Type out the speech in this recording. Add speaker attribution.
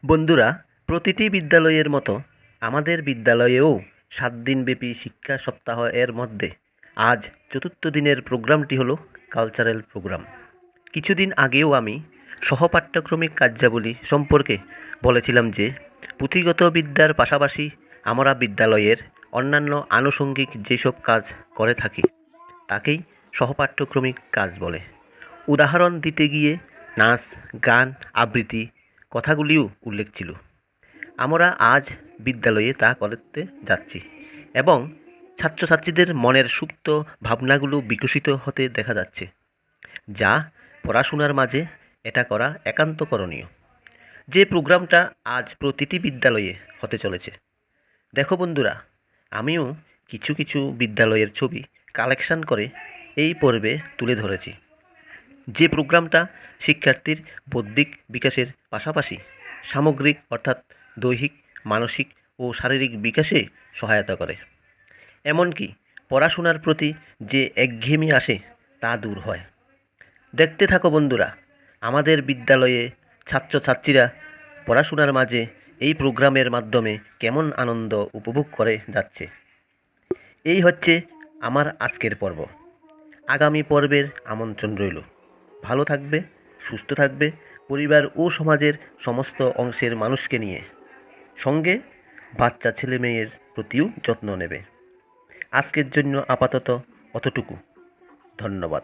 Speaker 1: বন্ধুরা, প্রতিটি বিদ্যালয়ের মতো আমাদের বিদ্যালয়েও ৭ দিনব্যাপী শিক্ষা সপ্তাহ এর মধ্যে আজ চতুর্থ দিনের প্রোগ্রামটি হলো কালচারাল প্রোগ্রাম। কিছুদিন আগেও আমি সহপাঠ্যক্রমিক কার্যাবলী সম্পর্কে বলেছিলাম যে পুঁথিগত বিদ্যার পাশাপাশি আমরা বিদ্যালয়ের অন্যান্য আনুষঙ্গিক যেসব কাজ করে থাকি তাকেই সহপাঠ্যক্রমিক কাজ বলে। উদাহরণ দিতে গিয়ে নাচ, গান, আবৃত্তি কথাগুলিও উল্লেখ ছিল। আমরা আজ বিদ্যালয়ে তা করতে যাচ্ছি এবং ছাত্রছাত্রীদের মনের সুপ্ত ভাবনাগুলো বিকশিত হতে দেখা যাচ্ছে, যা পড়াশোনার মাঝে এটা করা একান্ত করণীয়। যে প্রোগ্রামটা আজ প্রতিটি বিদ্যালয়ে হতে চলেছে, দেখো বন্ধুরা, আমিও কিছু কিছু বিদ্যালয়ের ছবি কালেকশন করে এই পর্বে তুলে ধরেছি। যে প্রোগ্রামটা শিক্ষার্থীর বৌদ্ধিক বিকাশের পাশাপাশি সামগ্রিক অর্থাৎ দৈহিক, মানসিক ও শারীরিক বিকাশে সহায়তা করে। এমনকি পড়াশোনার প্রতি যে একঘেয়েমি আসে তা দূর হয়। দেখতে থাকো বন্ধুরা, আমাদের বিদ্যালয়ে ছাত্রছাত্রীরা পড়াশোনার মাঝে এই প্রোগ্রামের মাধ্যমে কেমন আনন্দ উপভোগ করে যাচ্ছে। এই হচ্ছে আমার আজকের পর্ব। আগামী পর্বের আমন্ত্রণ রইল। ভালো থাকবে, সুস্থ থাকবে, পরিবার ও সমাজের সমস্ত অংশের মানুষকে নিয়ে, সঙ্গে বাচ্চা ছেলে মেয়ের প্রতিও যত্ন নেবে। আজকের জন্য আপাতত অতটুকু। ধন্যবাদ।